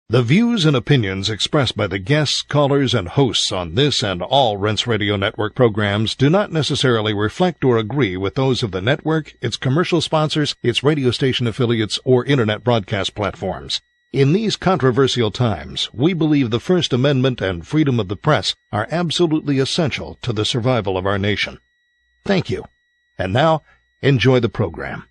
The views and opinions expressed by the guests, callers, and hosts on this and all Rense Radio Network programs do not necessarily reflect or agree with those of the network, its commercial sponsors, its radio station affiliates, or Internet broadcast platforms. In these controversial times, we believe the First Amendment and freedom of the press are absolutely essential to the survival of our nation. Thank you. And now, enjoy the program.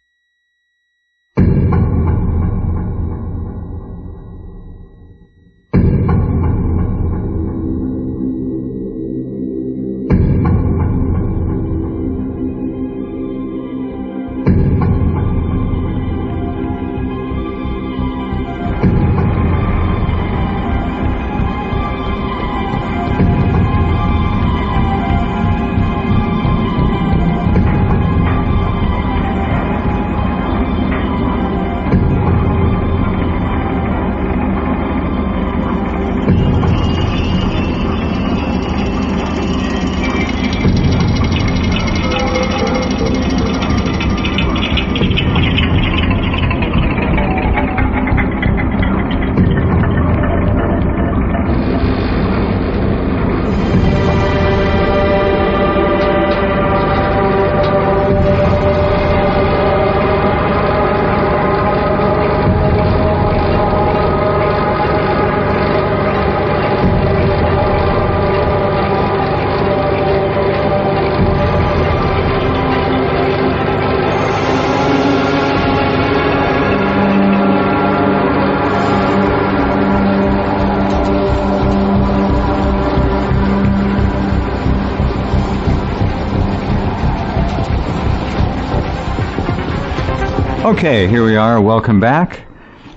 Okay, here we are. Welcome back.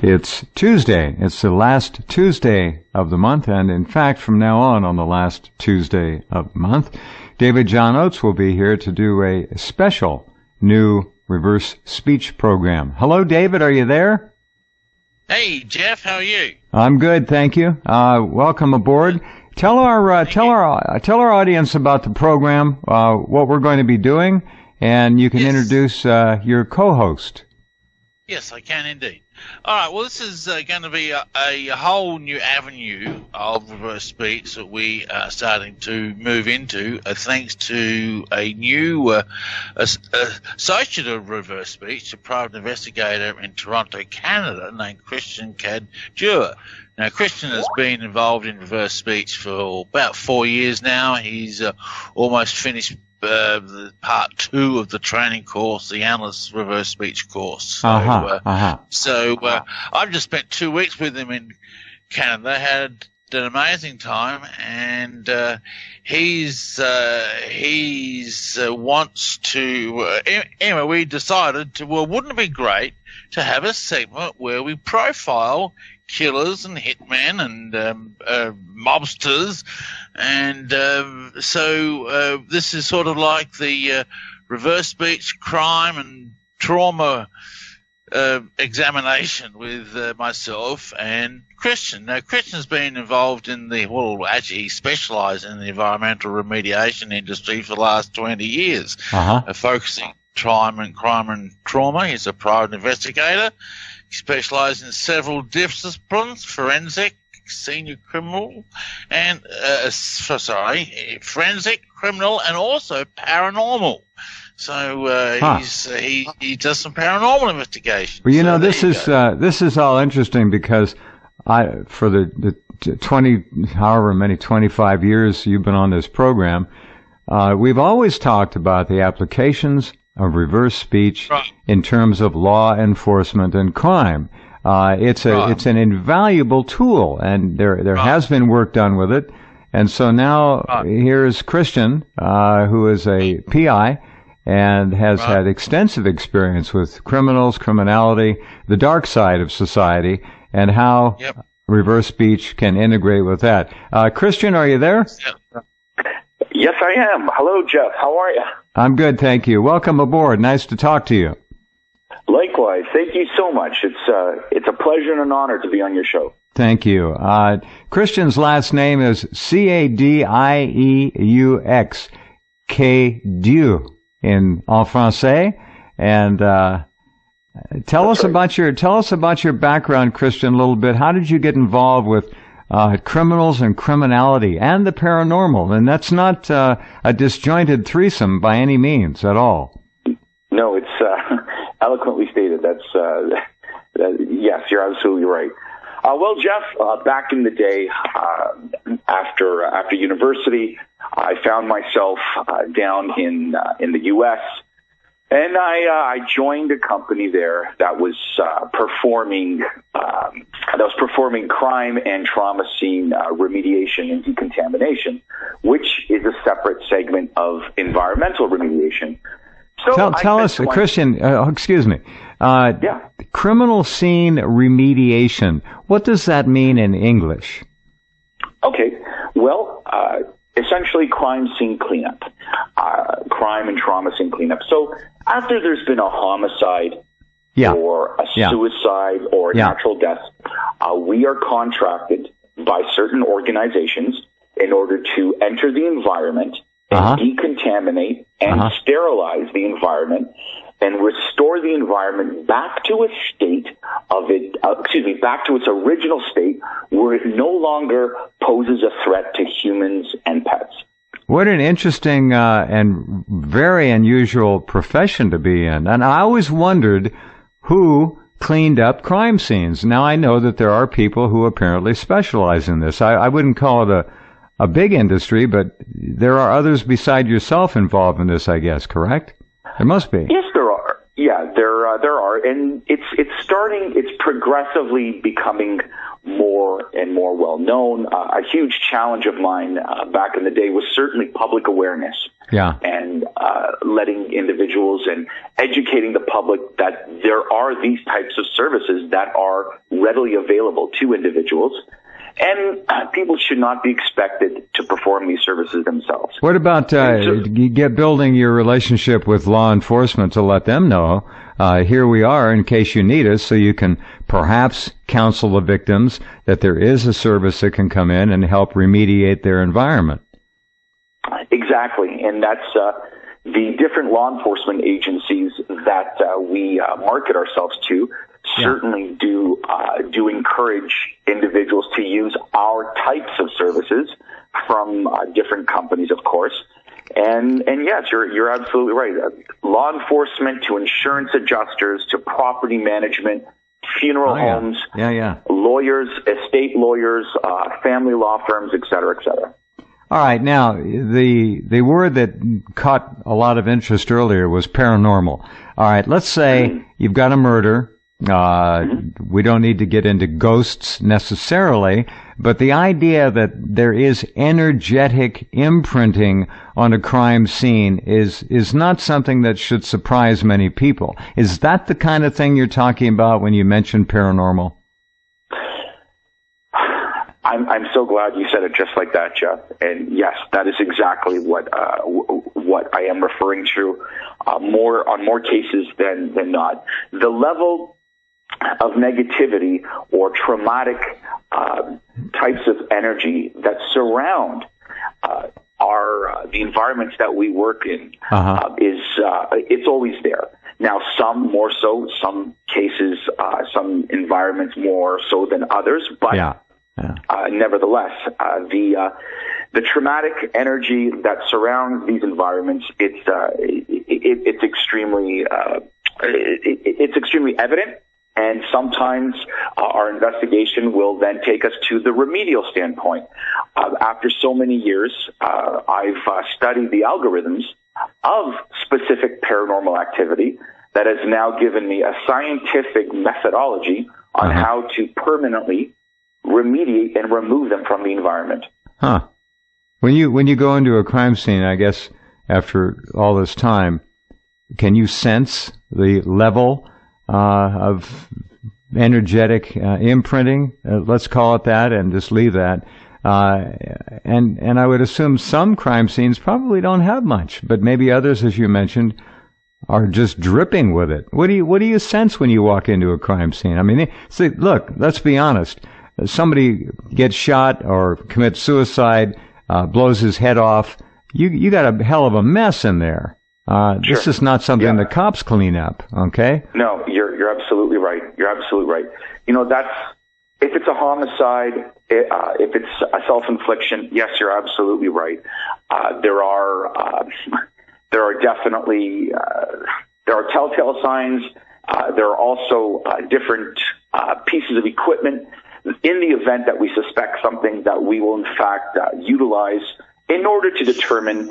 It's Tuesday. It's the last Tuesday of the month, and in fact, from now on the last Tuesday of the month, David John Oates will be here to do a special new reverse speech program. Hello, David. Are you there? Hey, Jeff. How are you? I'm good, thank you. Welcome aboard. Tell our audience about the program, what we're going to be doing, and you can introduce your co-host. Yes, I can indeed. All right, well, this is going to be a whole new avenue of reverse speech that we are starting to move into, thanks to a new associate of reverse speech, a private investigator in Toronto, Canada, named Christian Cadieux. Now, Christian has been involved in reverse speech for about 4 years now. He's almost finished the part 2 of the training course, the analyst reverse speech course. So, I've just spent 2 weeks with him in Canada, had an amazing time, and he's wants to. Anyway, we decided to. Well, wouldn't it be great to have a segment where we profile killers and hitmen and mobsters, and so this is sort of like the reverse speech crime and trauma examination with myself and Christian. Now, Christian's been involved in he specialised in the environmental remediation industry for the last 20 years, focusing crime and trauma. He's a private investigator. He specializes in several disciplines: forensic, senior criminal, and forensic, criminal, and also paranormal. So he does some paranormal investigation. Well, you know, this is all interesting because for the 25 years you've been on this program, we've always talked about the applications of reverse speech in terms of law enforcement and crime. It's an invaluable tool, and there has been work done with it. And so now here's Christian, who is a PI and has had extensive experience with criminals, criminality, the dark side of society, and how reverse speech can integrate with that. Christian, are you there? Yes, I am. Hello, Jeff. How are you? I'm good, thank you. Welcome aboard. Nice to talk to you. Likewise. Thank you so much. It's a pleasure and an honor to be on your show. Thank you. Christian's last name is Cadieux, Cadieux en français, and Tell us about your background, Christian, a little bit. How did you get involved with criminals and criminality and the paranormal? And that's not a disjointed threesome by any means at all. No, it's eloquently stated. Yes, you're absolutely right. Well, Jeff, back in the day, after university, I found myself down in the U.S., and I joined a company there that was performing crime and trauma scene remediation and decontamination, which is a separate segment of environmental remediation. So tell us, Christian. Excuse me. Yeah. Criminal scene remediation. What does that mean in English? Okay. Well, essentially crime scene cleanup, crime and trauma scene cleanup. So after there's been a homicide or a suicide or a natural death, we are contracted by certain organizations in order to enter the environment and decontaminate and sterilize the environment and restore the environment back to a state of it, back to its original state where it no longer poses a threat to humans and pets. What an interesting and very unusual profession to be in. And I always wondered who cleaned up crime scenes. Now I know that there are people who apparently specialize in this. I wouldn't call it a big industry, but there are others beside yourself involved in this, I guess, correct? There must be. Yes, there are. Yeah, there are. And it's progressively becoming more and more well known. A huge challenge of mine back in the day was certainly public awareness. Yeah. And letting individuals and educating the public that there are these types of services that are readily available to individuals. And people should not be expected to perform these services themselves. What about building your relationship with law enforcement to let them know, here we are in case you need us, so you can perhaps counsel the victims that there is a service that can come in and help remediate their environment? Exactly, and that's the different law enforcement agencies that we market ourselves to certainly do encourage individuals to use our types of services from different companies, of course. And yes, you're absolutely right. Law enforcement to insurance adjusters to property management, funeral homes, lawyers, estate lawyers, family law firms, et cetera, et cetera. All right. Now, the word that caught a lot of interest earlier was paranormal. All right. Let's say you've got a murder. We don't need to get into ghosts necessarily, but the idea that there is energetic imprinting on a crime scene is not something that should surprise many people. Is that the kind of thing you're talking about when you mention paranormal? I'm so glad you said it just like that, Jeff. And yes, that is exactly what I am referring to. More cases than not. The level of negativity or traumatic types of energy that surround the environments that we work in it's always there. Now, some more so, some cases, some environments more so than others, but nevertheless, the traumatic energy that surrounds these environments, it's extremely evident. And sometimes our investigation will then take us to the remedial standpoint. After so many years, I've studied the algorithms of specific paranormal activity that has now given me a scientific methodology on how to permanently remediate and remove them from the environment. Huh. When you go into a crime scene, I guess after all this time, can you sense the level of energetic imprinting, let's call it that, and just leave that. And I would assume some crime scenes probably don't have much, but maybe others, as you mentioned, are just dripping with it. What do you sense when you walk into a crime scene? I mean, see, look, let's be honest. Somebody gets shot or commits suicide, blows his head off. You got a hell of a mess in there. This is not something the cops clean up, okay? No, you're absolutely right. You're absolutely right. You know, if it's a homicide, if it's a self-infliction, yes, you're absolutely right. There are definitely there are telltale signs. There are also different pieces of equipment in the event that we suspect something that we will in fact utilize in order to determine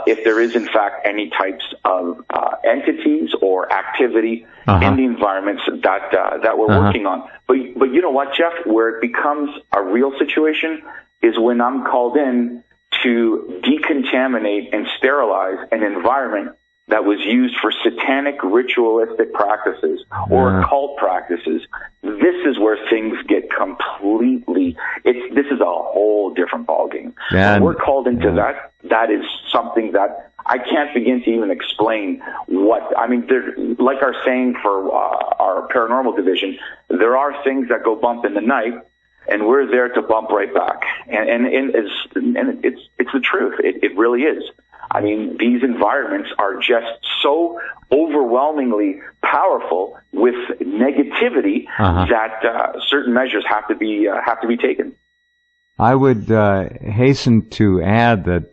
if there is in fact any types of entities or activity in the environments that we're working on. But you know what, Jeff? Where it becomes a real situation is when I'm called in to decontaminate and sterilize an environment that was used for satanic ritualistic practices or occult practices. This is where things get completely, this is a whole different ballgame. When we're called into that is something that I can't begin to even explain like our saying for our paranormal division, there are things that go bump in the night, and we're there to bump right back. And it's the truth. It really is. I mean, these environments are just so overwhelmingly powerful with negativity that certain measures have to be taken. I would hasten to add that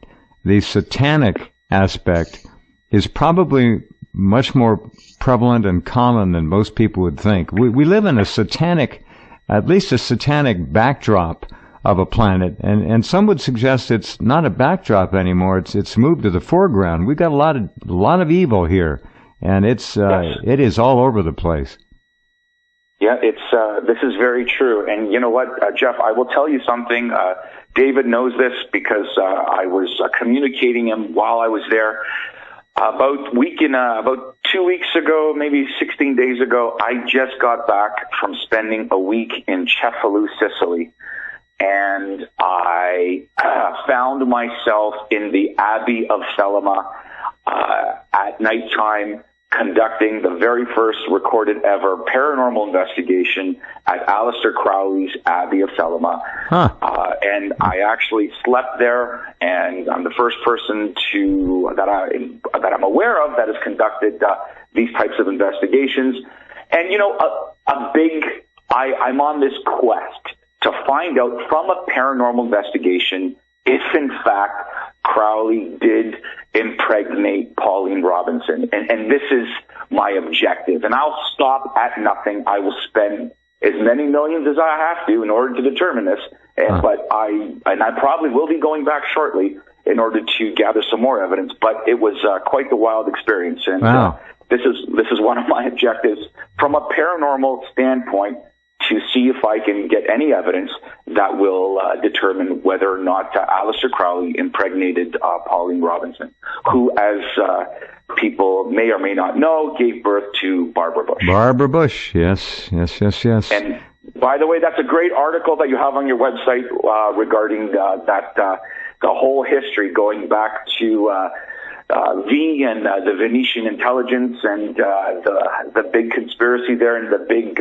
the satanic aspect is probably much more prevalent and common than most people would think. We live in at least a satanic backdrop of a planet, and some would suggest it's not a backdrop anymore. It's moved to the foreground. We've got a lot of evil here, and it is all over the place. Yeah, this is very true. And you know what, Jeff, I will tell you something. David knows this because I was communicating him while I was there. About 2 weeks ago, maybe 16 days ago, I just got back from spending a week in Cefalù, Sicily. And I found myself in the Abbey of Thelema at nighttime, conducting the very first recorded ever paranormal investigation at Aleister Crowley's Abbey of Thelema. And I actually slept there, and I'm the first person that I'm aware of that has conducted these types of investigations. And you know, I'm on this quest to find out from a paranormal investigation if, in fact, Crowley did impregnate Pauline Robinson. And this is my objective. And I'll stop at nothing. I will spend as many millions as I have to in order to determine this. But I probably will be going back shortly in order to gather some more evidence. But it was quite the wild experience. And this is one of my objectives from a paranormal standpoint, to see if I can get any evidence that will determine whether or not Aleister Crowley impregnated Pauline Robinson, who, as people may or may not know, gave birth to Barbara Bush. Barbara Bush, yes. And by the way, that's a great article that you have on your website regarding the whole history going back to V and the Venetian intelligence and the big conspiracy there and the big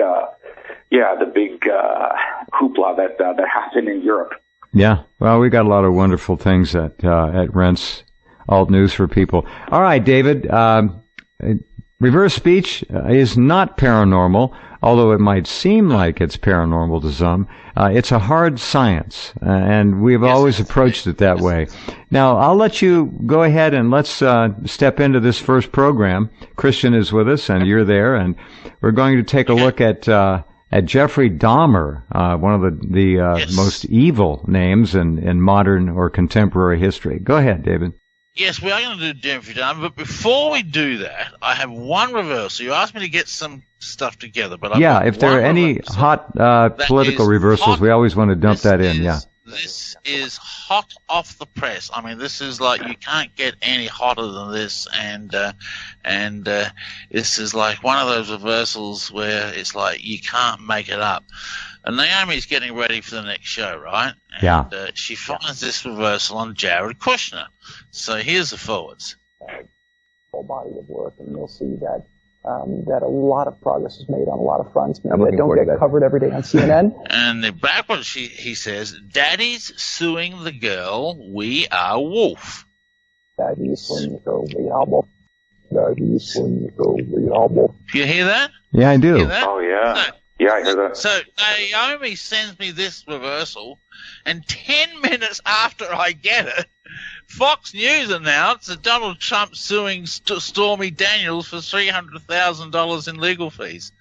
hoopla that happened in Europe. Yeah, well, we got a lot of wonderful things at Rense Alt News for people. All right, David, reverse speech is not paranormal, although it might seem like it's paranormal to some. It's a hard science, and we've always approached it that way. Now, I'll let you go ahead and let's step into this first program. Christian is with us, and you're there, and we're going to take a look at Jeffrey Dahmer, one of the most evil names in modern or contemporary history. Go ahead, David. Yes, we are going to do Jeffrey Dahmer, but before we do that, I have one reversal. You asked me to get some stuff together, but if there are any hot political reversals, we always want to dump that in. This is hot off the press. I mean, this is like, you can't get any hotter than this, and this is like one of those reversals where it's like you can't make it up. And Naomi's getting ready for the next show, right? And, she finds this reversal on Jared Kushner. So here's the forwards. Whole body of work, and you'll see that a lot of progress is made on a lot of fronts that don't get covered every day on CNN. And the backwards, he says, "Daddy's suing the girl. We are wolf." Daddy's suing the girl. We are wolf. useful for all both. You hear that? Yeah, I do. Oh, yeah. Yeah, I heard that. So Naomi sends me this reversal, and 10 minutes after I get it, Fox News announced that Donald Trump suing Stormy Daniels for $300,000 in legal fees.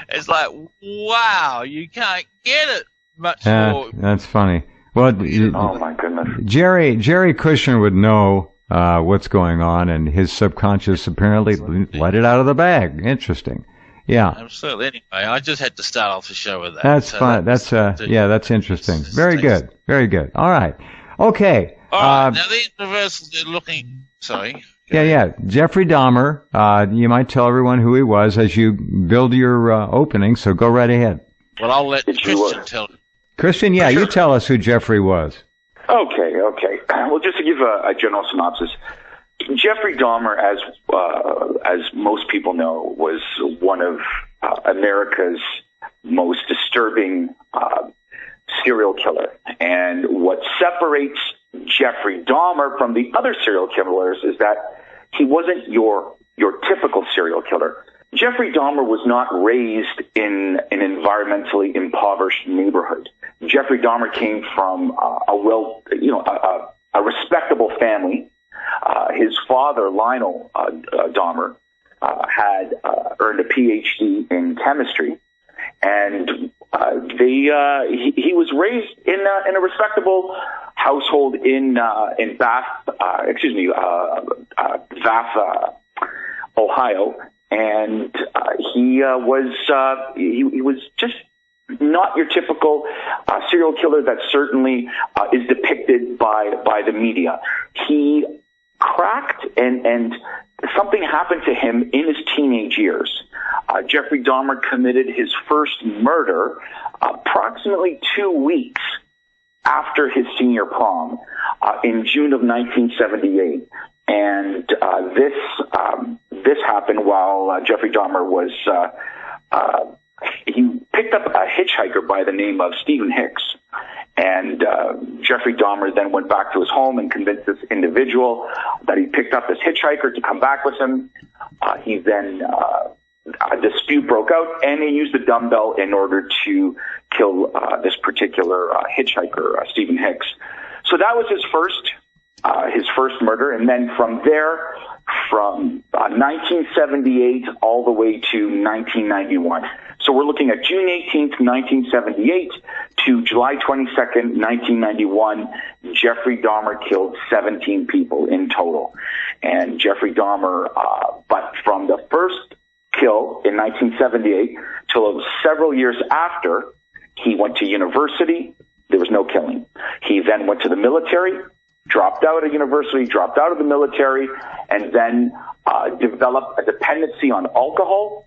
It's like, wow, you can't get it much more. That's funny. Well, oh my goodness. Jerry Kushner would know what's going on, and his subconscious apparently let it out of the bag. Interesting. Yeah. Absolutely. Anyway, I just had to start off the show with that. That's fun. That's interesting. Very good. Very good. All right. Okay. All right. Now these reversals are looking. Sorry. Yeah. Jeffrey Dahmer. You might tell everyone who he was as you build your opening. So go right ahead. Well, I'll let Christian tell. Christian, yeah, sure. You tell us who Jeffrey was. Okay. Well, just to give a general synopsis, Jeffrey Dahmer, as most people know, was one of America's most disturbing serial killer. And what separates Jeffrey Dahmer from the other serial killers is that he wasn't your typical serial killer. Jeffrey Dahmer was not raised in an environmentally impoverished neighborhood. Jeffrey Dahmer came from a respectable family. His father, Lionel Dahmer, had earned a PhD in chemistry, and he was raised in a respectable household in Bath, Ohio, and he was just not your typical serial killer that certainly is depicted by the media. He cracked, and something happened to him in his teenage years. Jeffrey Dahmer committed his first murder approximately 2 weeks after his senior prom in June of 1978. And this happened while Jeffrey Dahmer was he picked up a hitchhiker by the name of Stephen Hicks. And Jeffrey Dahmer then went back to his home and convinced this individual that he picked up this hitchhiker to come back with him. He then, a dispute broke out, and he used a dumbbell in order to kill this particular hitchhiker, Stephen Hicks. So that was his first murder. And then from there, from 1978 all the way to 1991. So we're looking at June 18th, 1978 to July 22nd, 1991. Jeffrey Dahmer killed 17 people in total. And Jeffrey Dahmer, but from the first kill in 1978 till several years after, he went to university. There was no killing. He then went to the military, dropped out of university, dropped out of the military, and then developed a dependency on alcohol.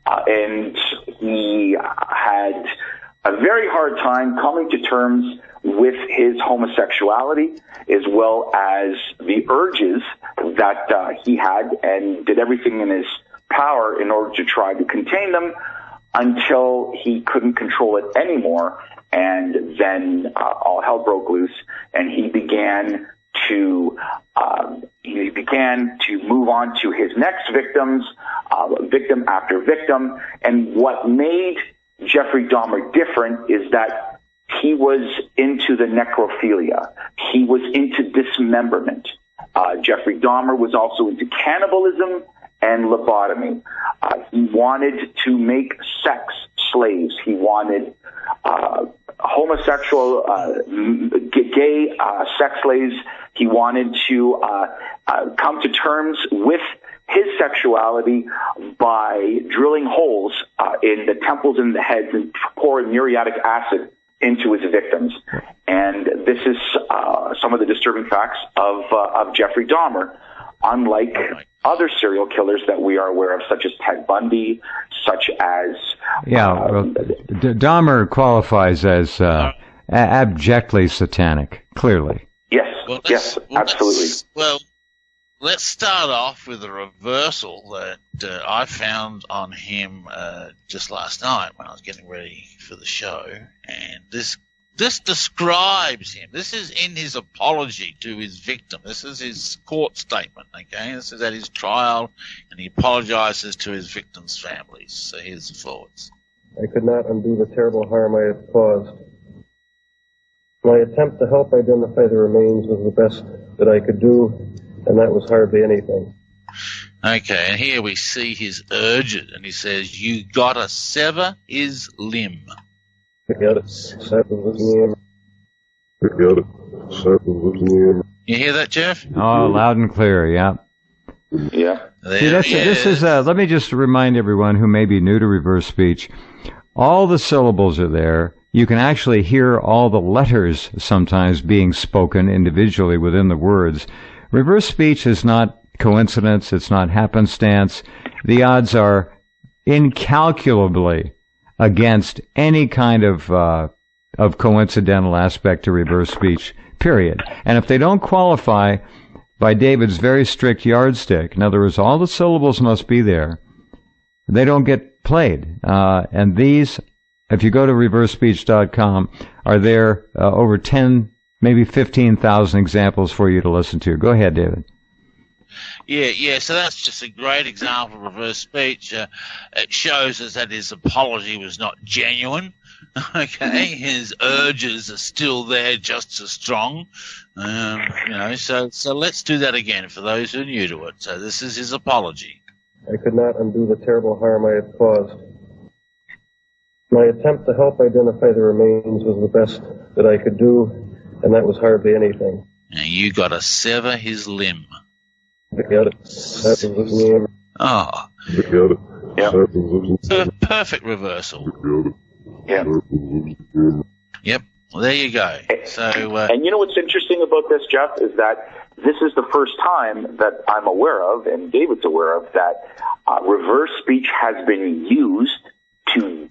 And he had a very hard time coming to terms with his homosexuality, as well as the urges that he had, and did everything in his power in order to try to contain them until he couldn't control it anymore. And then all hell broke loose, and he began to move on to his next victims, victim after victim. And what made Jeffrey Dahmer different is that he was into the necrophilia. He was into dismemberment. Jeffrey Dahmer was also into cannibalism and lobotomy. He wanted to make sex slaves. He wanted homosexual, gay sex slaves. He wanted to come to terms with his sexuality by drilling holes in the temples and the heads and pouring muriatic acid into his victims. And this is some of the disturbing facts of Jeffrey Dahmer, unlike other serial killers that we are aware of, such as Ted Bundy, such as... Dahmer qualifies as abjectly satanic, clearly. Yes, absolutely. Let's start off with a reversal that I found on him just last night when I was getting ready for the show. And this This describes him. This is in his apology to his victim. This is his court statement, okay? This is at his trial, and he apologizes to his victims' families. So here's the thoughts. I could not undo the terrible harm I have caused. My attempt to help identify the remains was the best that I could do, and that was hardly anything. Okay, and here we see his urges, and he says, you gotta sever his limb. Forget it. Sever his limb. Forget it. Sever his limb. You hear that, Jeff? Oh, loud and clear, yeah. Yeah. See, this is, let me just remind everyone who may be new to reverse speech, all the syllables are there. You can actually hear all the letters sometimes being spoken individually within the words. Reverse speech is not coincidence. It's not happenstance. The odds are incalculably against any kind of coincidental aspect to reverse speech, period. And if they don't qualify by David's very strict yardstick, in other words, all the syllables must be there, they don't get played. And these, if you go to reversespeech.com, are there over 10, maybe 15,000 examples for you to listen to. Go ahead, David. Yeah, so that's just a great example of reverse speech. It shows us that his apology was not genuine. Okay, his urges are still there just as strong. So let's do that again for those who are new to it. So this is his apology. I could not undo the terrible harm I have caused. My attempt to help identify the remains was the best that I could do, and that was hardly anything. Now you got to sever his limb. Forget it. Sever his limb. Oh. Forget it. Yeah. Perfect reversal. Yeah. Yep. Well, there you go. So. And you know what's interesting about this, Jeff, is that this is the first time that I'm aware of, and David's aware of, that reverse speech has been used to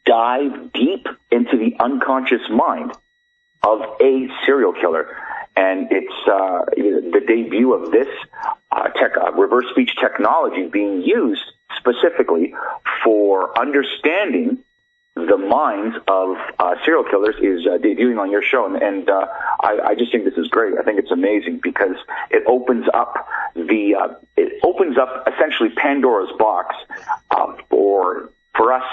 dive deep into the unconscious mind of a serial killer. And it's the debut of this reverse speech technology being used specifically for understanding the minds of serial killers is debuting on your show. And I just think this is great. I think it's amazing because it opens up essentially Pandora's box for us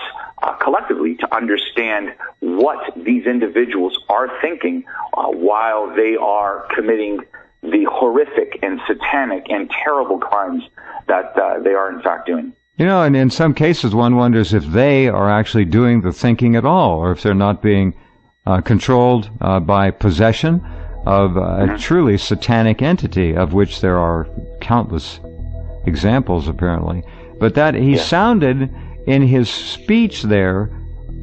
collectively to understand what these individuals are thinking while they are committing the horrific and satanic and terrible crimes that they are in fact doing. You know, and in some cases one wonders if they are actually doing the thinking at all, or if they're not being controlled by possession of a truly satanic entity, of which there are countless examples apparently. But that he sounded in his speech there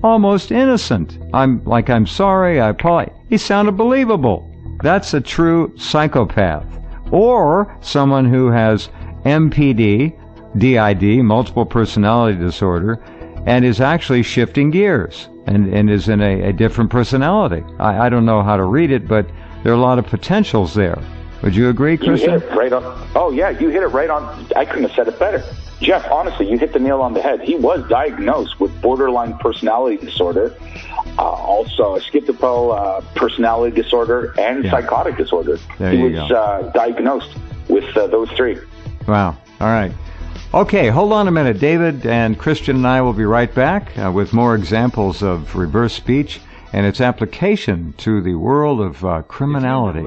almost innocent. I'm sorry, I apologize. He sounded believable. That's a true psychopath. Or someone who has MPD, DID, multiple personality disorder, and is actually shifting gears and is in a different personality. I don't know how to read it, but there are a lot of potentials there. Would you agree, Christian? You hit it right on. Oh, yeah, you hit it right on. I couldn't have said it better. Jeff, honestly, you hit the nail on the head. He was diagnosed with borderline personality disorder, also schizotypal personality disorder, and psychotic disorder. He was diagnosed with those three. Wow. All right. Okay, hold on a minute. David and Christian and I will be right back with more examples of reverse speech and its application to the world of criminality.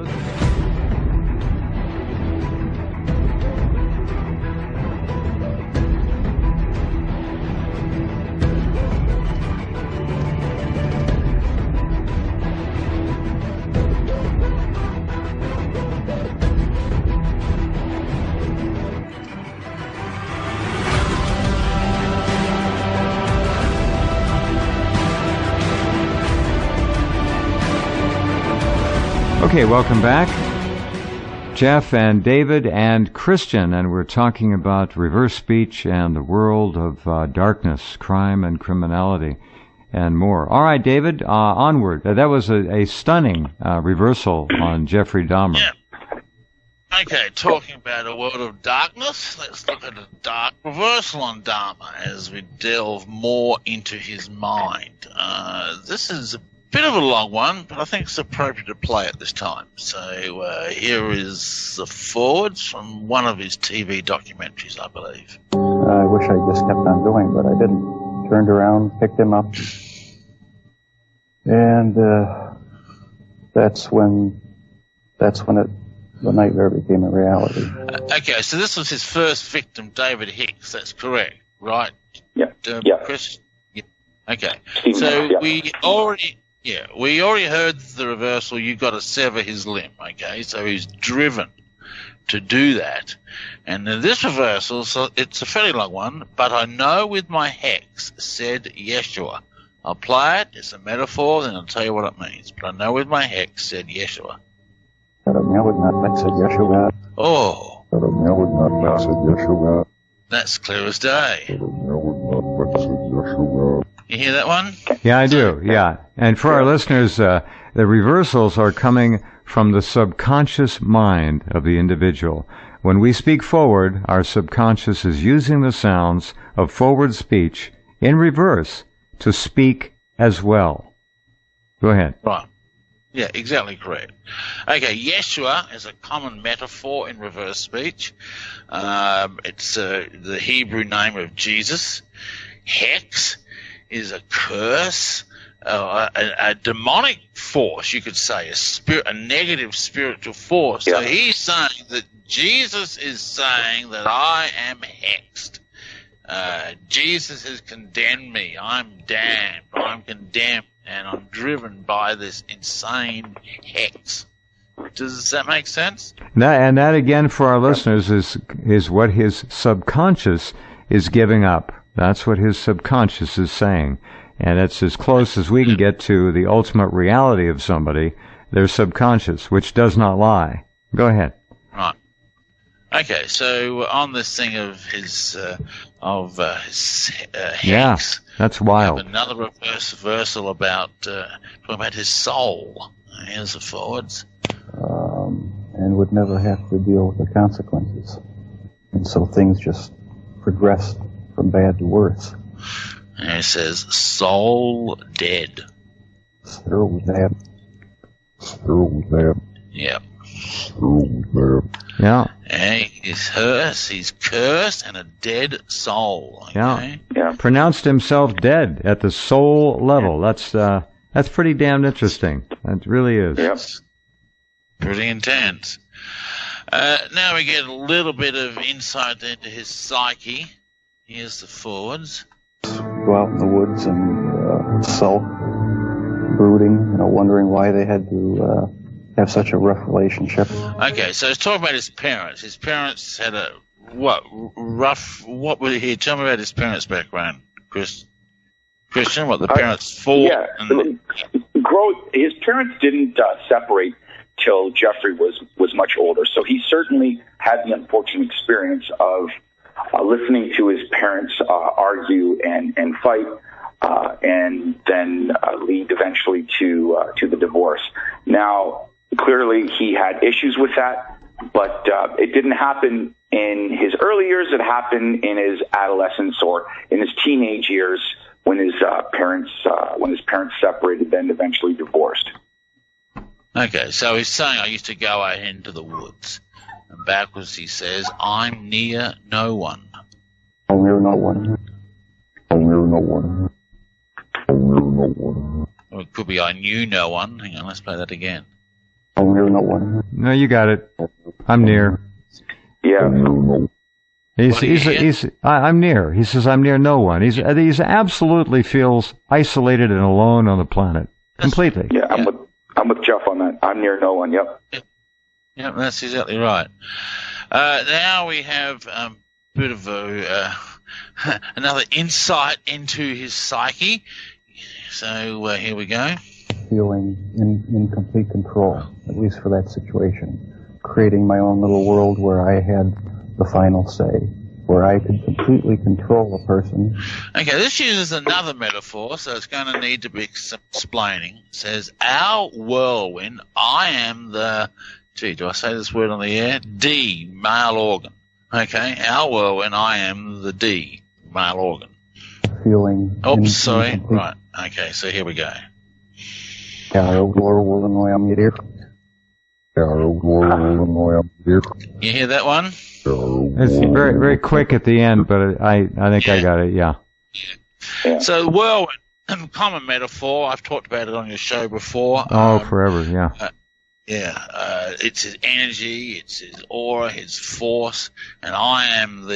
Okay, welcome back. Jeff and David and Christian, and we're talking about reverse speech and the world of darkness, crime and criminality, and more. All right, David, onward. That was a stunning reversal on Jeffrey Dahmer. Yeah. Okay, talking about a world of darkness, let's look at a dark reversal on Dahmer as we delve more into his mind. This is a bit of a long one, but I think it's appropriate to play at this time. So here is the forwards from one of his TV documentaries, I believe. I wish I just kept on going, but I didn't. Turned around, picked him up, and that's when the nightmare became a reality. Okay, so this was his first victim, David Hicks. That's correct, right? Yeah. Chris? Yeah. Okay. So we already heard the reversal. You got to sever his limb. Okay, so he's driven to do that, and in this reversal, so it's a fairly long one. But I know with my hex said Yeshua. I'll play it. It's a metaphor, then I'll tell you what it means. But I know with my hex said Yeshua. Oh. That's clear as day. You hear that one? Yeah, I do. Yeah. And for our listeners, the reversals are coming from the subconscious mind of the individual. When we speak forward, our subconscious is using the sounds of forward speech in reverse to speak as well. Go ahead. Right. Yeah, exactly correct. Okay, Yeshua is a common metaphor in reverse speech. It's the Hebrew name of Jesus. Hex is a curse, a demonic force, you could say, a negative spiritual force. Yeah. So he's saying that Jesus is saying that I am hexed. Jesus has condemned me. I'm damned. I'm condemned. And I'm driven by this insane hex. Does that make sense? And that again, for our listeners, is what his subconscious is giving up. That's what his subconscious is saying. And it's as close as we can get to the ultimate reality of somebody, their subconscious, which does not lie. Go ahead. Right. Okay, so on this thing of his hex. Yeah, that's wild. Another reversal about talking about his soul. Here's the forwards. And would never have to deal with the consequences. And so things just progressed from bad to worse. And it says, soul dead. Sure was that. Yep. Yeah. And he's cursed, and a dead soul. Okay? Yeah. Pronounced himself dead at the soul level. That's pretty damn interesting. That really is. Yep. Pretty intense. Now we get a little bit of insight into his psyche. Here's the forwards. Go out in the woods and sulk, brooding, wondering why they had to have such a rough relationship. Okay, so let's talk about his parents. His parents had a what were he? Tell me about his parents' background, Christian. What the parents fought? His parents didn't separate till Jeffrey was much older, so he certainly had the unfortunate experience of listening to his parents argue and fight, and then lead eventually to the divorce. Now, clearly, he had issues with that, but it didn't happen in his early years. It happened in his adolescence or in his teenage years when his parents separated, then eventually divorced. Okay, so he's saying, I used to go out into the woods. And backwards he says, I'm near no one. I'm near no one. I'm near no one. I'm near no one. Or it could be, I knew no one. Hang on, let's play that again. I'm near no one. No, you got it. I'm near. Yeah. I'm near. He says, I'm near no one. He's absolutely feels isolated and alone on the planet. Completely. Yeah, I'm with Jeff on that. I'm near no one, yep. Yep, that's exactly right. Now we have a bit of another insight into his psyche. So here we go. Feeling in complete control, at least for that situation. Creating my own little world where I had the final say, where I could completely control a person. Okay, this uses another metaphor, so it's going to need to be explaining. It says, our whirlwind, I am the... Gee, do I say this word on the air? D, male organ. Okay, our whirlwind, I am the D, male organ. Feeling... Oops, sorry. Right, okay, so here we go. You hear that one? It's very, very quick at the end, but I think I got it, yeah. So, whirlwind, common metaphor. I've talked about it on your show before. Forever, yeah. It's his energy, it's his aura, his force, and I am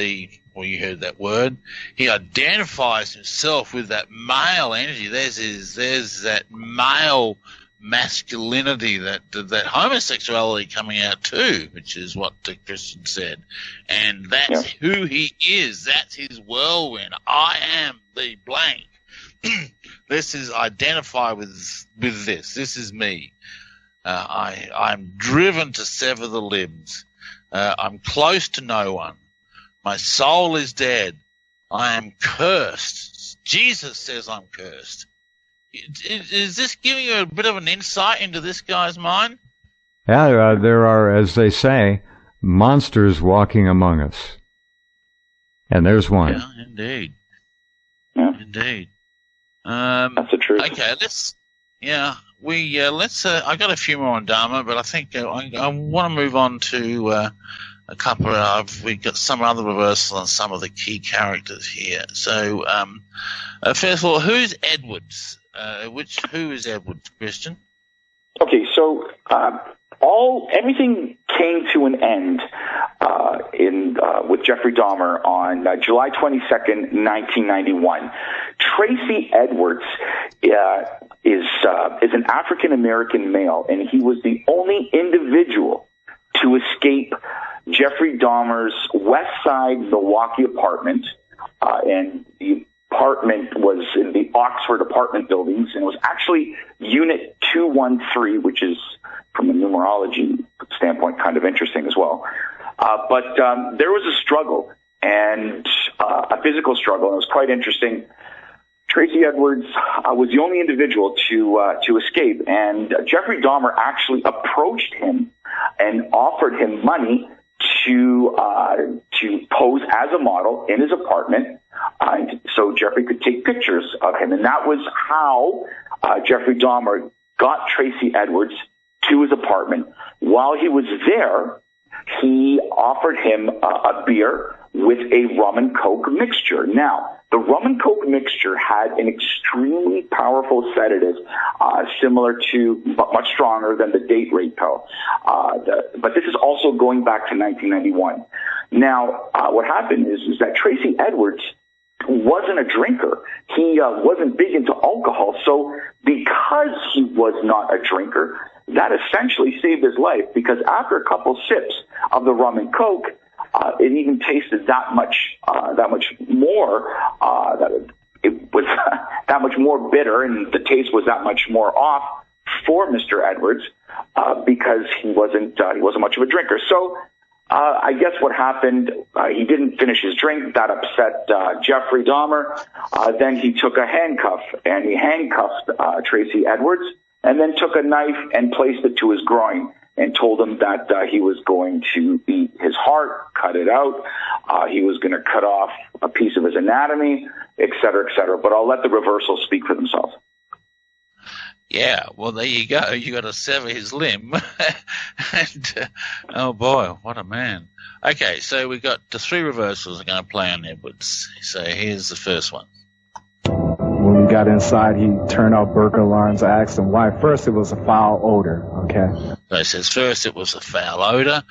you heard that word. He identifies himself with that male energy. There's that male masculinity, that homosexuality coming out too, which is what the Christian said. And that's who he is. That's his whirlwind. I am the blank. This is identify with this. This is me. I'm driven to sever the limbs. I'm close to no one. My soul is dead. I am cursed. Jesus says I'm cursed. Is this giving you a bit of an insight into this guy's mind? Yeah, there are, as they say, monsters walking among us. And there's one. Yeah, indeed. Yeah. Indeed. That's the truth. Okay, let's I got a few more on Dahmer, but I think I want to move on to a couple we've got some other reversals on some of the key characters here. So, first of all, who's Edwards? Who is Edwards, Christian? Okay, so everything came to an end with Jeffrey Dahmer on July 22nd, 1991. Tracy Edwards is an African American male, and he was the only individual to escape Jeffrey Dahmer's West Side Milwaukee apartment, and the apartment was in the Oxford apartment buildings, and it was actually Unit 213, which is, from a numerology standpoint, kind of interesting as well. But there was a struggle, and a physical struggle, and it was quite interesting. Tracy Edwards was the only individual to escape, and Jeffrey Dahmer actually approached him and offered him money to pose as a model in his apartment, so Jeffrey could take pictures of him. And that was how Jeffrey Dahmer got Tracy Edwards to his apartment. While he was there, he offered him a beer with a rum and coke mixture. Now, the rum and coke mixture had an extremely powerful sedative, similar to, but much stronger than the date rape pill. But this is also going back to 1991. Now, what happened is that Tracy Edwards wasn't a drinker. He wasn't big into alcohol. So because he was not a drinker, that essentially saved his life, because after a couple sips of the rum and coke, it even tasted that much more, that it was that much more bitter, and the taste was that much more off for Mr. Edwards, because he wasn't much of a drinker. So I guess what happened, he didn't finish his drink. That upset Jeffrey Dahmer. Then he took a handcuff, and he handcuffed Tracy Edwards, and then took a knife and placed it to his groin and told him that he was going to eat his heart, cut it out. He was going to cut off a piece of his anatomy, et cetera, et cetera. But I'll let the reversals speak for themselves. Yeah, well, there you go. You got to sever his limb. And, oh, boy, what a man. Okay, so we got the three reversals are going to play on Edwards. So here's the first one. When we got inside, he turned off burglar alarms. I asked him why. First, it was a foul odor, okay? So he says, first it was a foul odor.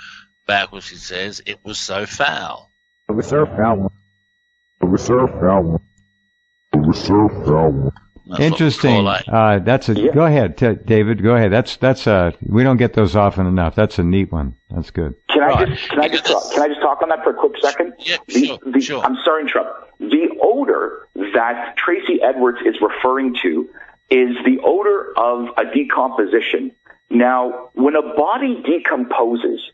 Backwards he says, it was so foul. It was so foul. It was so foul. It was so foul. Interesting. Go ahead, David. Go ahead. That's we don't get those often enough. That's a neat one. That's good. Can I just talk on that for a quick second? Yeah, sure. I'm sorry to interrupt. The odor that Tracy Edwards is referring to is the odor of a decomposition. Now, when a body decomposes,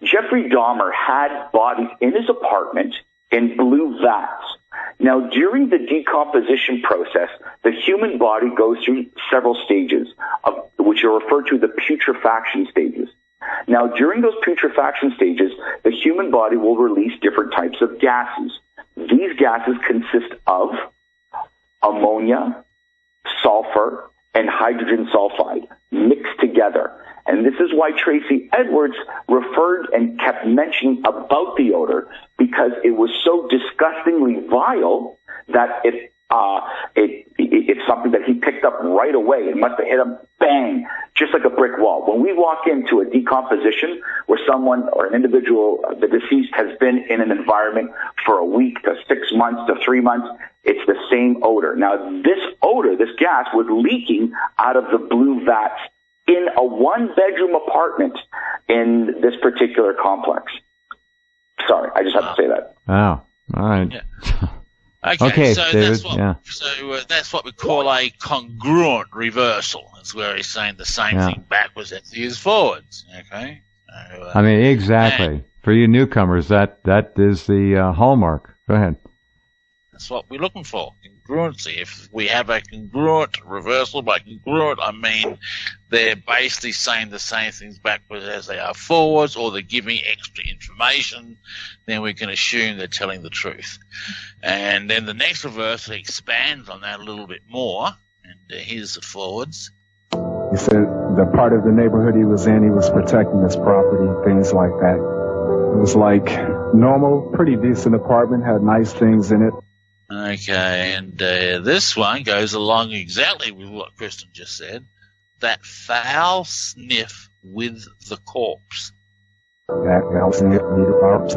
Jeffrey Dahmer had bodies in his apartment in blue vats. Now, during the decomposition process, the human body goes through several stages, which are referred to the putrefaction stages. Now, during those putrefaction stages, the human body will release different types of gases. These gases consist of ammonia, sulfur, and hydrogen sulfide. mixed together. And this is why Tracy Edwards referred and kept mentioning about the odor, because it was so disgustingly vile that it's something that he picked up right away. It must have hit him, bang, just like a brick wall. When we walk into a decomposition where someone or an individual, the deceased, has been in an environment for a week to 6 months to 3 months, it's the same odor. Now, this odor, this gas, was leaking out of the blue vats in a one-bedroom apartment in this particular complex. Sorry, I just have to say that. Oh, all right. Yeah. Okay, so David, that's what we call a congruent reversal. That's where he's saying the same thing backwards as he is forwards. Okay. So, I mean, exactly. For you newcomers, that is the hallmark. Go ahead. That's what we're looking for. Congruency. If we have a congruent reversal, by congruent I mean they're basically saying the same things backwards as they are forwards, or they're giving extra information, then we can assume they're telling the truth. And then the next reversal expands on that a little bit more, and here's the forwards. He said the part of the neighborhood he was in, he was protecting his property, things like that. It was like normal, pretty decent apartment, had nice things in it. Okay, and this one goes along exactly with what Kristen just said. That foul sniff with the corpse. That foul sniff with the corpse.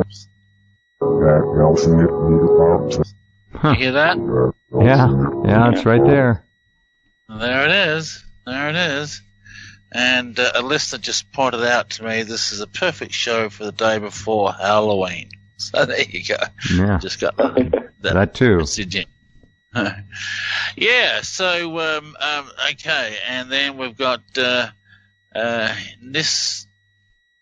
That foul sniff with the corpse. You hear that? Yeah, it's right there. There it is. There it is. And a listener just pointed out to me this is a perfect show for the day before Halloween. So there you go. Yeah. Just got that too. Message in. Yeah, so, okay, and then we've got this.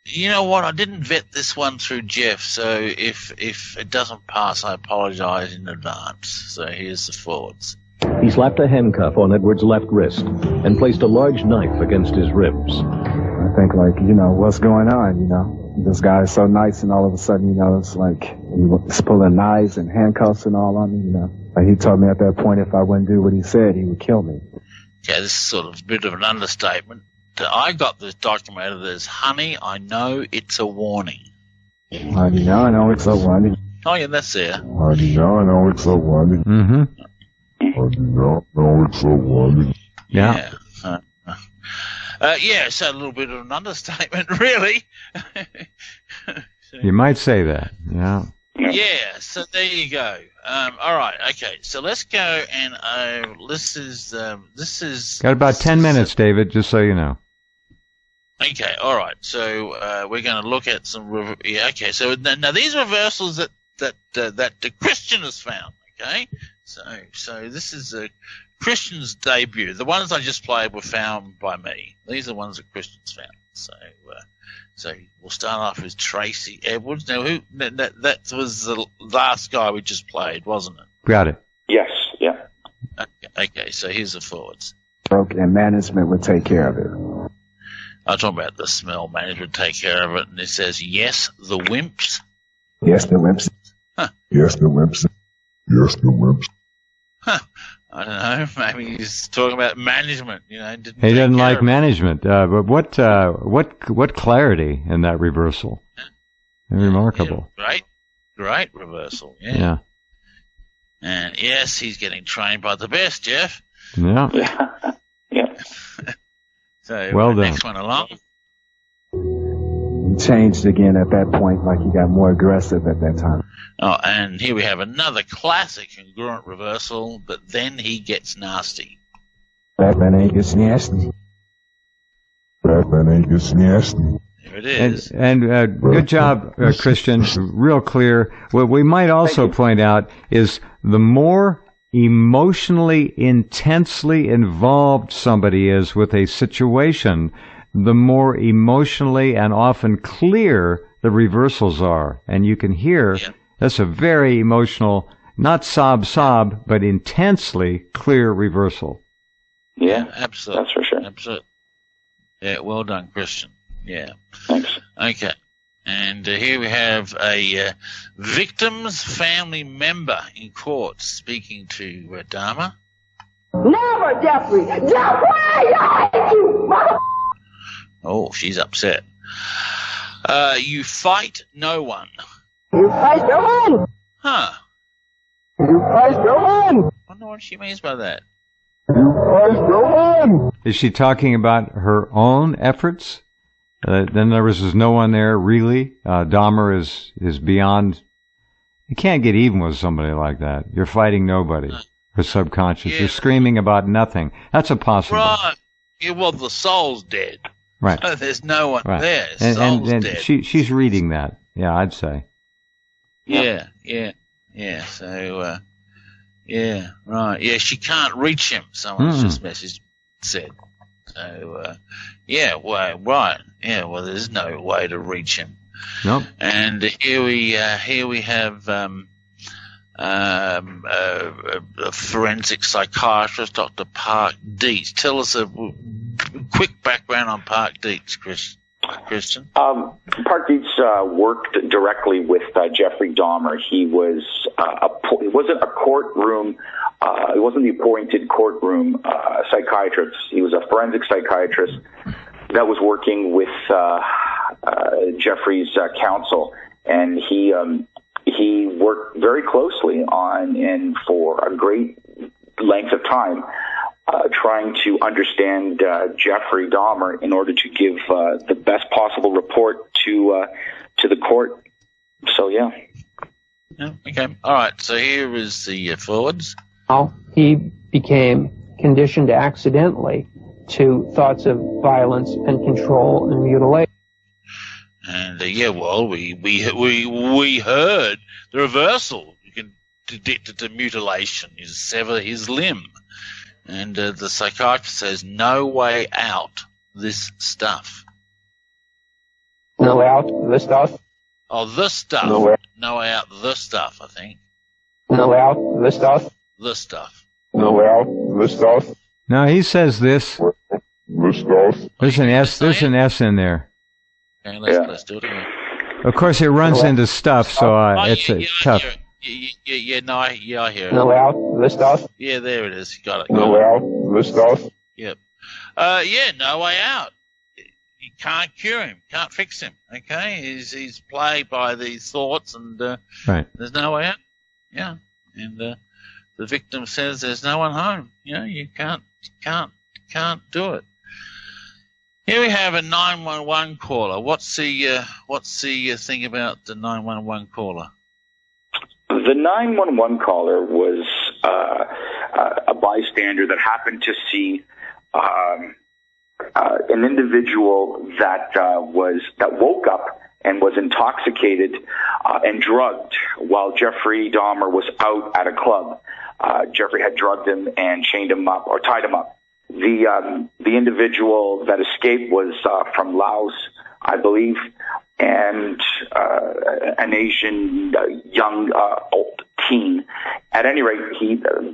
You know what? I didn't vet this one through Jeff, so if it doesn't pass, I apologize in advance. So here's the forwards. He slapped a handcuff on Edward's left wrist and placed a large knife against his ribs. I think, what's going on, This guy is so nice, and all of a sudden, it's like he's pulling knives and handcuffs and all on me, Like he told me at that point if I wouldn't do what he said, he would kill me. Yeah, this is sort of a bit of an understatement. I got this documented as, honey, I know it's a warning. Honey, I know it's a warning. Oh, yeah, that's there. Honey, I know it's a warning. Mm-hmm. Honey, I know it's a warning. Yeah. Yeah, so a little bit of an understatement, really. You might say that, yeah. Yeah, so there you go. All right, okay, so let's go and this is got about 10 minutes, David, just so you know. Okay, all right. So we're going to look at some. Okay, so now these reversals that the Christian has found. Okay, so this is a Christian's debut. The ones I just played were found by me. These are the ones that Christian's found. So we'll start off with Tracy Edwards. Now, that was the last guy we just played, wasn't it? Got it. Yes. Yeah. Okay. So here's the forwards. And management would take care of it. I'm talking about the smell. Management take care of it, and it says yes, the wimps. Yes, the wimps. Huh. Yes, the wimps. Yes, the wimps. Huh. I don't know. Maybe he's talking about management. He doesn't like management. But what clarity in that reversal? Remarkable. Yeah, great reversal. Yeah. Yeah. And yes, he's getting trained by the best, Jeff. Yeah. Yeah. So well done. Next one along. He changed again at that point, like he got more aggressive at that time. Oh, and here we have another classic congruent reversal, but then he gets nasty. Batman gets nasty. Batman gets nasty. There it is. And good job, Christian. Real clear. What we might also point out is the more emotionally intensely involved somebody is with a situation, the more emotionally and often clear the reversals are. And you can hear that's a very emotional, not sob, but intensely clear reversal. Yeah, absolutely. That's for sure. Absolutely. Yeah, well done, Christian. Yeah. Thanks. Okay. And here we have a victim's family member in court speaking to Dahmer. Never, Jeffrey! Jeffrey! I hate you! Oh, she's upset. You fight no one. You fight no one. Huh. You fight no one. I wonder what she means by that. You fight no one. Is she talking about her own efforts? Then there was no one there, really. Dahmer is beyond. You can't get even with somebody like that. You're fighting nobody. Her subconscious. Yeah. You're screaming about nothing. That's impossible. Right. Yeah, well, the soul's dead. Right. So there's no one Right. there. And dead. she's reading that. Yeah, I'd say. Yeah. So, yeah, right. Yeah, she can't reach him. Someone's just messaged said. So, yeah, well, right. Yeah, well, there's no way to reach him. Nope. And here we have a forensic psychiatrist, Dr. Park Dietz. Tell us a quick background on Park Dietz, Christian. Park Dietz worked directly with Jeffrey Dahmer. He was it wasn't a courtroom. It wasn't the appointed courtroom psychiatrist. He was a forensic psychiatrist that was working with Jeffrey's counsel, and he worked very closely on and for a great length of time trying to understand Jeffrey Dahmer in order to give the best possible report to the court. So, yeah. Okay. All right. So here is the forwards. He became conditioned accidentally to thoughts of violence and control and mutilation. And yeah, well, we heard the reversal. You can addicted to mutilation. You sever his limb, and the psychiatrist says no way out. This stuff. No way out. This stuff. Oh, this stuff. No way out. This stuff. I think. No way out. This stuff. This stuff. No way out. This stuff. No, he says this. This stuff. There's an S. There's an S in there. Okay, let's do it again. Of course, it runs into stuff, so it's tough. I hear it. No way out. This stuff. Yeah, there it is. You got it. No way out. This stuff. Yep. Yeah, no way out. You can't cure him. Can't fix him. Okay, he's plagued by these thoughts, and right. There's no way out. Yeah, and the victim says there's no one home. You know, you can't do it. Here we have a 911 caller. What's the thing about the 911 caller? The 911 caller was a bystander that happened to see an individual that woke up and was intoxicated and drugged while Jeffrey Dahmer was out at a club. Jeffrey had drugged him and chained him up or tied him up. The individual that escaped was from Laos, I believe, and an Asian young teen. At any rate,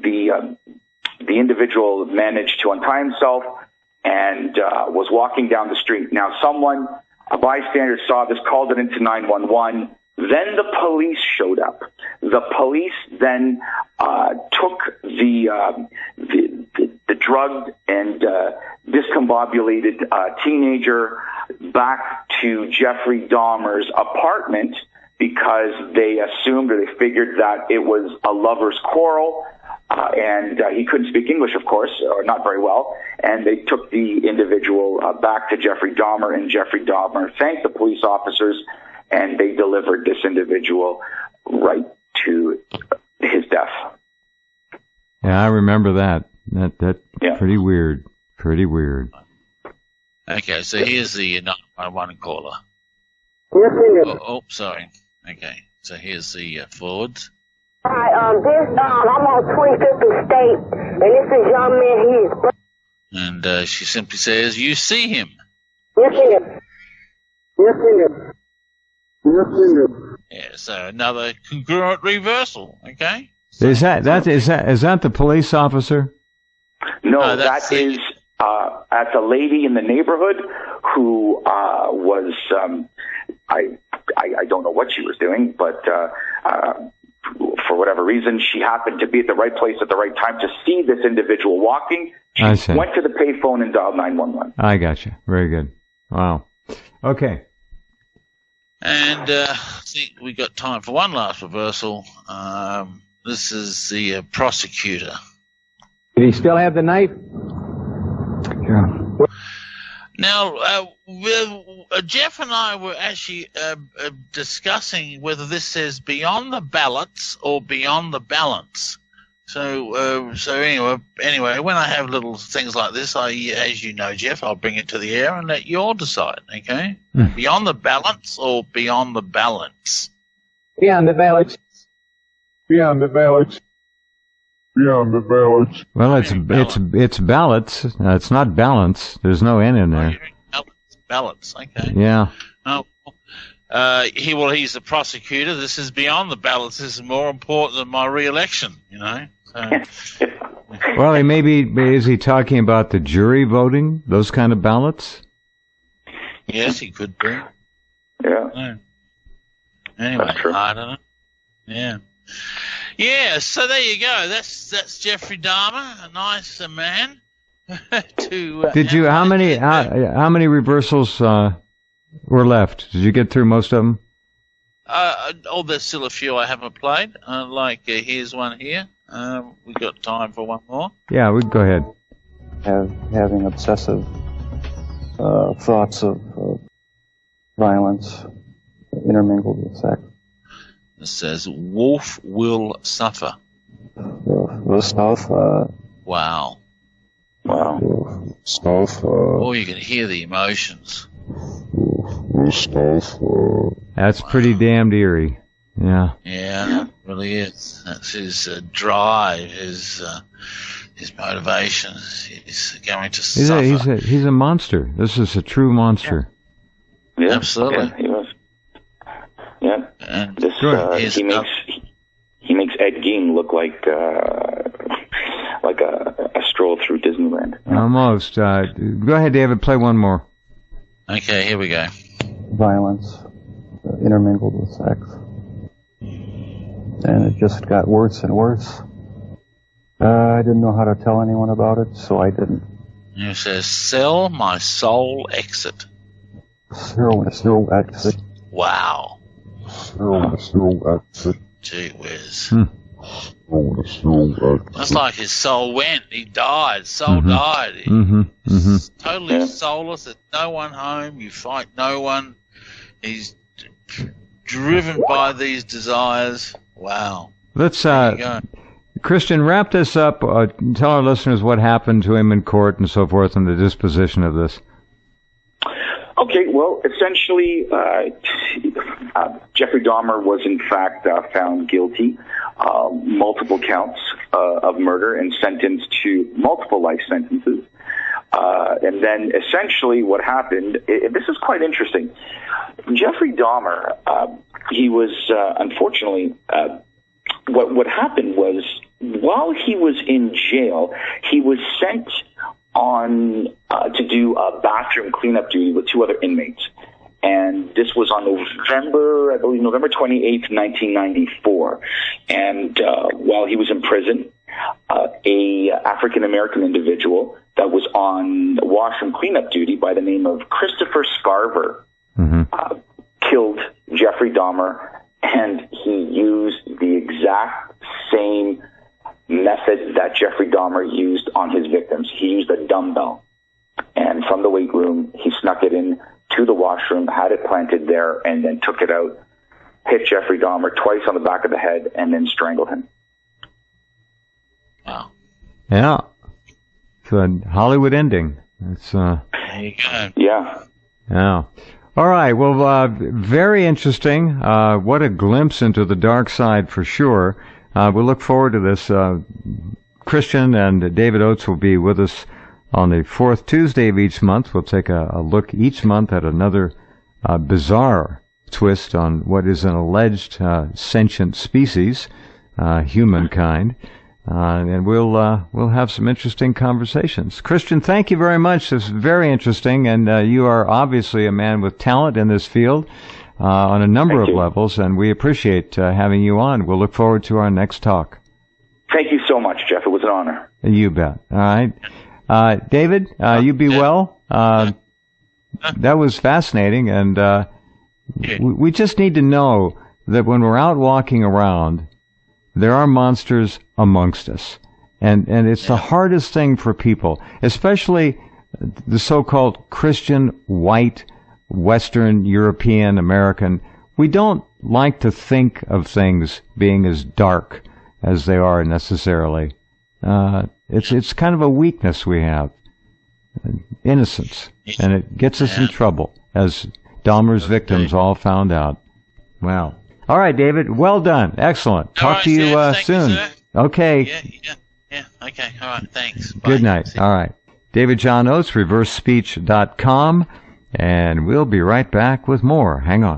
the individual managed to untie himself and was walking down the street. Now, a bystander saw this, called it into 911. Then the police showed up. The police then took the drugged and discombobulated teenager back to Jeffrey Dahmer's apartment because they assumed or they figured that it was a lover's quarrel. And he couldn't speak English, of course, or not very well. And they took the individual back to Jeffrey Dahmer, and Jeffrey Dahmer thanked the police officers, and they delivered this individual right to his death. Yeah, I remember that. That yeah. Pretty weird. Pretty weird. Okay, so here's the 911 caller. Oh, sorry. Okay, so here's the forwards. Hi, I'm on 25th and State, and this is young man. He is. And she simply says, "You see him." Yes, sir. Yes, sir. Yes, sir. Yeah, so another congruent reversal. Okay. Is that the police officer? No, that's a lady in the neighborhood who was I don't know what she was doing, but for whatever reason, she happened to be at the right place at the right time to see this individual walking. She went to the payphone and dialed 911. I got you. Very good. Wow. Okay. And I think we got time for one last reversal. This is the prosecutor. Did he still have the knife? Yeah. Now, Jeff and I were actually discussing whether this says beyond the ballots or beyond the balance. So anyway, when I have little things like this, as you know, Jeff, I'll bring it to the air and let you all decide, okay? Beyond the balance or beyond the balance? Beyond the balance. Beyond the balance. Beyond the balance. Well, it's ballots. It's not balance. There's no N in there. Balance, okay. Yeah. Oh, he's the prosecutor. This is beyond the balance. This is more important than my re-election, you know. So. Well, is he talking about the jury voting, those kind of ballots? Yes, he could be. Yeah. No. Anyway, I don't know. Yeah. Yeah, so there you go. That's Jeffrey Dahmer, a nice man. Did you? How many reversals were left? Did you get through most of them? There's still a few I haven't played. Here's one here. We got time for one more. Yeah, we go ahead. Having obsessive thoughts of violence intermingled with sex. It says, Wolf will suffer. Will suffer. Wow. Will suffer. Oh, you can hear the emotions. Will suffer. That's pretty damned eerie. Yeah. Yeah, it really is. That's his drive, his motivations. He's going to suffer. He's a monster. This is a true monster. Yeah, absolutely. Yeah, he was. Yeah, and this he makes Ed Gein look like a stroll through Disneyland. Almost. Go ahead, David. Play one more. Okay, here we go. Violence intermingled with sex, and it just got worse and worse. I didn't know how to tell anyone about it, so I didn't. It says, "Sell my soul exit." Sell exit. Wow. Sell exit. Gee whiz. Exit. That's like his soul went. He died. Soul died. Totally soulless. There's no one home. You fight no one. He's driven by these desires. Wow. Let's Christian, wrap this up. Tell our listeners what happened to him in court and so forth, and the disposition of this. Okay, well, essentially, Jeffrey Dahmer was in fact found guilty, multiple counts of murder, and sentenced to multiple life sentences. And then essentially what happened, this is quite interesting. Jeffrey Dahmer, he was, unfortunately, what happened was, while he was in jail, he was sent on to do a bathroom cleanup duty with two other inmates. And this was on November 28th, 1994. And while he was in prison, a African-American individual that was on washroom cleanup duty by the name of Christopher Scarver killed Jeffrey Dahmer, and he used the exact same method that Jeffrey Dahmer used on his victims. He used a dumbbell, and from the weight room, he snuck it in to the washroom, had it planted there, and then took it out, hit Jeffrey Dahmer twice on the back of the head, and then strangled him. Wow. Yeah. It's a Hollywood ending. It's there you go. Yeah. Yeah. All right. Well, very interesting. What a glimpse into the dark side for sure. We'll look forward to this. Christian and David Oates will be with us on the fourth Tuesday of each month. We'll take a look each month at another bizarre twist on what is an alleged sentient species, humankind. And we'll have some interesting conversations. Christian, thank you very much. This is very interesting, and you are obviously a man with talent in this field on a number of levels, and we appreciate having you on. We'll look forward to our next talk. Thank you so much, Jeff. It was an honor. You bet. All right. David, you be well. that was fascinating, and we just need to know that when we're out walking around, there are monsters amongst us. And it's the hardest thing for people, especially the so-called Christian, white, Western, European, American. We don't like to think of things being as dark as they are necessarily. It's kind of a weakness we have, innocence, and it gets us in trouble, as Dahmer's victims all found out. Wow. All right, David. Well done. Excellent. Talk to you soon. Okay. Yeah. Okay. All right. Thanks. Bye. Good night. All right. David John Oates, reversespeech.com, and we'll be right back with more. Hang on.